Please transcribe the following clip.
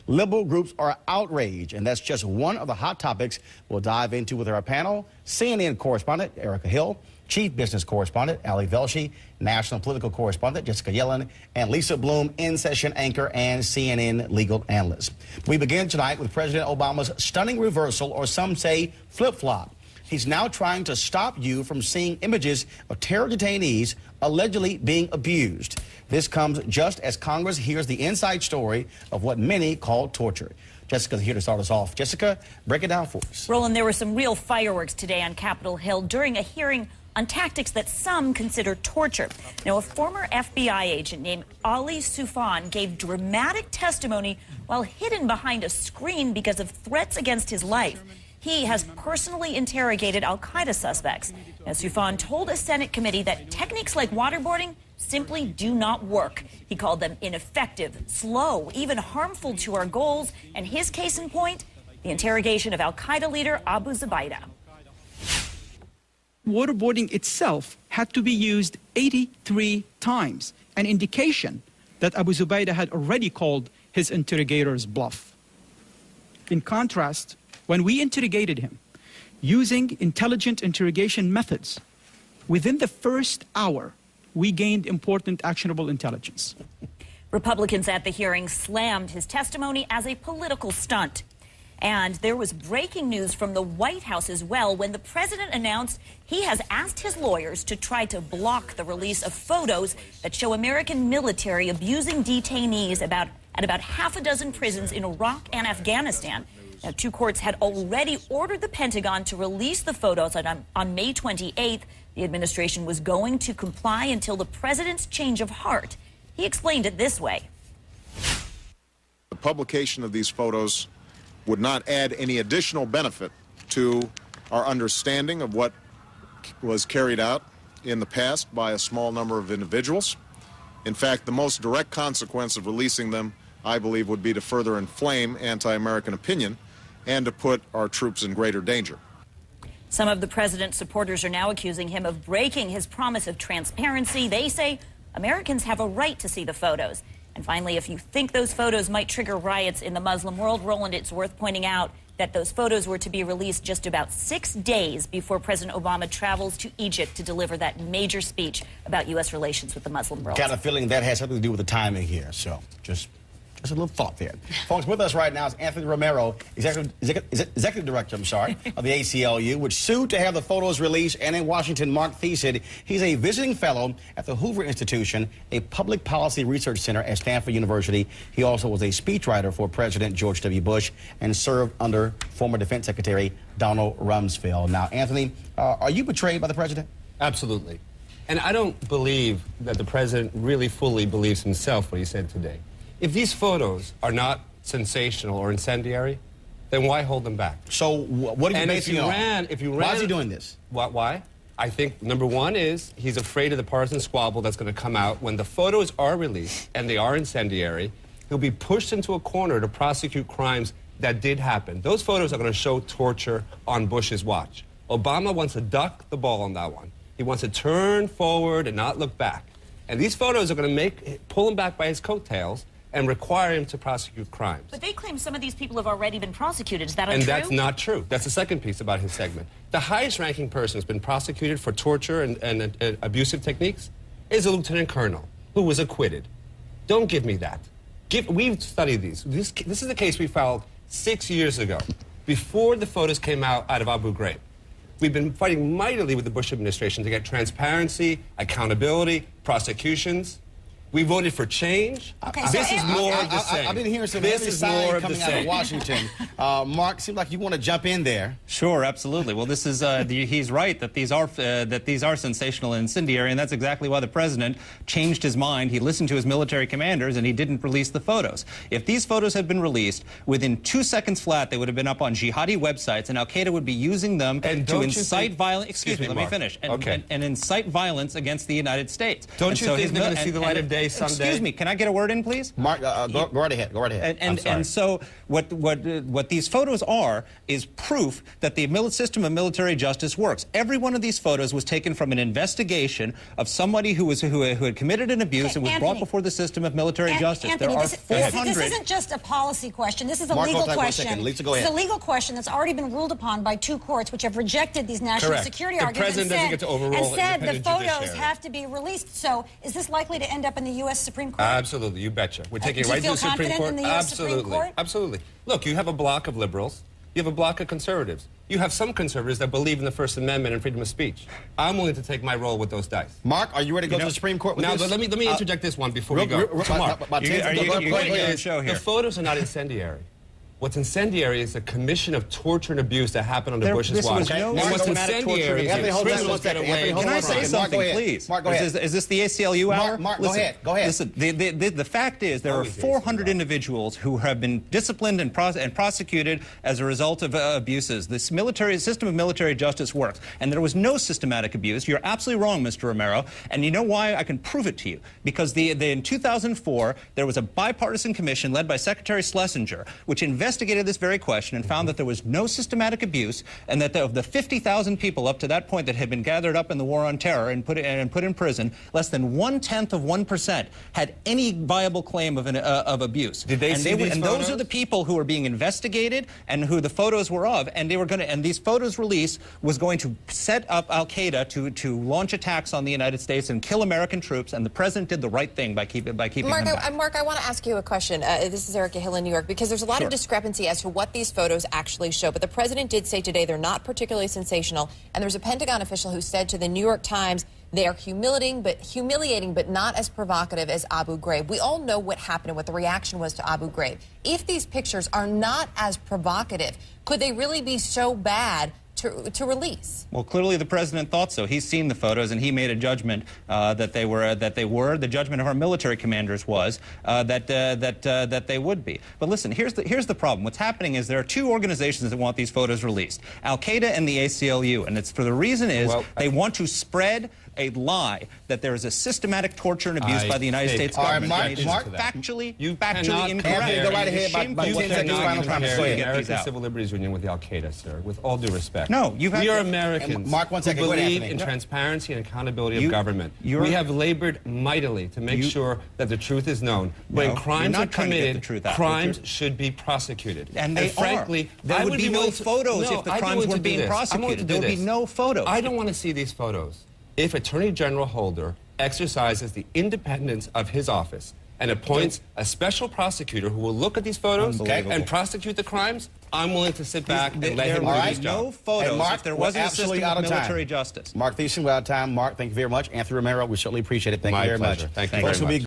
Liberal groups are outraged, and that's just one of the hot topics we'll dive into with our panel. CNN correspondent Erica Hill, chief business correspondent Ali Velshi, national political correspondent Jessica Yellen, and Lisa Bloom, in-session anchor and CNN legal analyst. We begin tonight with President Obama's stunning reversal, or some say flip-flop. He's now trying to stop you from seeing images of terror detainees allegedly being abused. This comes just as Congress hears the inside story of what many call torture. Jessica's here to start us off. Jessica, break it down for us. Roland, there were some real fireworks today on Capitol Hill during a hearing on tactics that some consider torture. Now, a former FBI agent named Ali Soufan gave dramatic testimony while hidden behind a screen because of threats against his life. He has personally interrogated al-Qaeda suspects. Now, Soufan told a Senate committee that techniques like waterboarding simply do not work. He called them ineffective, slow, even harmful to our goals. And his case in point, the interrogation of al-Qaeda leader Abu Zubaydah. Waterboarding itself had to be used 83 times, an indication that Abu Zubaydah had already called his interrogators bluff. In contrast, when we interrogated him using intelligent interrogation methods, within the first hour, we gained important actionable intelligence. Republicans at the hearing slammed his testimony as a political stunt. And there was breaking news from the White House as well when the president announced he has asked his lawyers to try to block the release of photos that show American military abusing detainees at about half a dozen prisons in Iraq and Afghanistan. Now, two courts had already ordered the Pentagon to release the photos on May 28th. The administration was going to comply until the president's change of heart. He explained it this way. The publication of these photos would not add any additional benefit to our understanding of what was carried out in the past by a small number of individuals. In fact, the most direct consequence of releasing them, I believe, would be to further inflame anti-American opinion and to put our troops in greater danger. Some of the president's supporters are now accusing him of breaking his promise of transparency. They say Americans have a right to see the photos. And finally, if you think those photos might trigger riots in the Muslim world, Roland, it's worth pointing out that those photos were to be released just about 6 days before President Obama travels to Egypt to deliver that major speech about U.S. relations with the Muslim world. Got a feeling that has something to do with the timing here, so just a little thought there. Folks, with us right now is Anthony Romero, executive director, of the ACLU, which sued to have the photos released, and in Washington, Mark Theissen. He's a visiting fellow at the Hoover Institution, a public policy research center at Stanford University. He also was a speechwriter for President George W. Bush and served under former Defense Secretary Donald Rumsfeld. Now, Anthony, are you betrayed by the president? Absolutely. And I don't believe that the president really fully believes himself what he said today. If these photos are not sensational or incendiary, then why hold them back? So what are you basing it on? Why is he doing this? Why? I think number one is he's afraid of the partisan squabble that's going to come out when the photos are released and they are incendiary. He'll be pushed into a corner to prosecute crimes that did happen. Those photos are going to show torture on Bush's watch. Obama wants to duck the ball on that one. He wants to turn forward and not look back. And these photos are going to pull him back by his coattails and require him to prosecute crimes. But they claim some of these people have already been prosecuted. Is that untrue? And that's not true. That's the second piece about his segment. The highest-ranking person who's been prosecuted for torture and abusive techniques is a lieutenant colonel who was acquitted. Don't give me that. We've studied these. This is the case we filed 6 years ago, before the photos came out of Abu Ghraib. We've been fighting mightily with the Bush administration to get transparency, accountability, prosecutions. We voted for change. Okay, this is more of the same. I've been hearing some heavy sighing coming out of Washington. Mark, seems like you want to jump in there. Sure, absolutely. Well, this is he's right that these are sensational and incendiary, and that's exactly why the president changed his mind. He listened to his military commanders, and he didn't release the photos. If these photos had been released within 2 seconds flat, they would have been up on jihadi websites, and Al-Qaeda would be using them to incite violence. Excuse me, let me finish. And incite violence against the United States. Don't you think they're going to see the light of day? someday. Excuse me, can I get a word in, please? Mark, go right ahead. Go right ahead. And so what these photos are is proof that the system of military justice works. Every one of these photos was taken from an investigation of somebody who had committed an abuse and was brought before the system of military justice. Anthony, there are this isn't just a policy question. This is a legal question. Lisa, go ahead. This is a legal question that's already been ruled upon by 2 courts, which have rejected these national security arguments president doesn't get to overrule and said the photos judiciary. have to be released. So is this likely to end up in the U.S. Supreme Court? Absolutely, you betcha. We're taking it right to the Supreme Court. In the US Supreme Court? Absolutely. Look, you have a block of liberals. You have a block of conservatives. You have some conservatives that believe in the First Amendment and freedom of speech. I'm willing to take my role with those dice. Mark, are you ready to go to the Supreme Court with this? Now, let me interject this one before we go. Are you going to show here? The photos are not incendiary. What's incendiary is a commission of torture and abuse that happened under Bush's watch. And what's incendiary is criminals get away. Can I say something, please? Mark, go ahead. Is this the ACLU hour? Mark, go ahead. Go ahead. Listen, the fact is there are 400 individuals who have been disciplined and prosecuted as a result of abuses. This system of military justice works. And there was no systematic abuse. You're absolutely wrong, Mr. Romero. And you know why? I can prove it to you. Because in 2004, there was a bipartisan commission led by Secretary Schlesinger, which investigated this very question and found that there was no systematic abuse, and that of the 50,000 people up to that point that had been gathered up in the war on terror and put in prison, less than 1/10% had any viable claim of abuse. Did they see these and photos? those are the people who were being investigated and who the photos were of, and these photos release was going to set up Al Qaeda to launch attacks on the United States and kill American troops, and the president did the right thing by keeping them back. Mark, I want to ask you a question. This is Erica Hill in New York, because there's a lot of discrepancy as to what these photos actually show. But the president did say today they're not particularly sensational. And there's a Pentagon official who said to the New York Times they are humiliating but not as provocative as Abu Ghraib. We all know what happened and what the reaction was to Abu Ghraib. If these pictures are not as provocative, could they really be so bad to release? Well, clearly the president thought so. He's seen the photos and he made a judgment that they were. The judgment of our military commanders was that they would be. But listen, here's the problem. What's happening is there are 2 organizations that want these photos released: Al Qaeda and the ACLU, and it's for the reason is they want to spread a lie that there is a systematic torture and abuse by the United States government. Mark, factually incorrect. Go right ahead. American Civil Liberties Union with Al Qaeda, sir. With all due respect. No, we are Americans. Mark, one second. Who believe in transparency and accountability of government. We have labored mightily to make sure that the truth is known. When crimes are committed, crimes should be prosecuted. And frankly, there would be no photos if the crimes were being prosecuted. There would be no photos. I don't want to see these photos. If Attorney General Holder exercises the independence of his office and appoints a special prosecutor who will look at these photos and prosecute the crimes, I'm willing to sit back and let him do his job. No photos if there wasn't a system of military justice. Mark Theissen, we're out of time. Mark, thank you very much. Anthony Romero, we certainly appreciate it. Thank you very much. Thank you very much.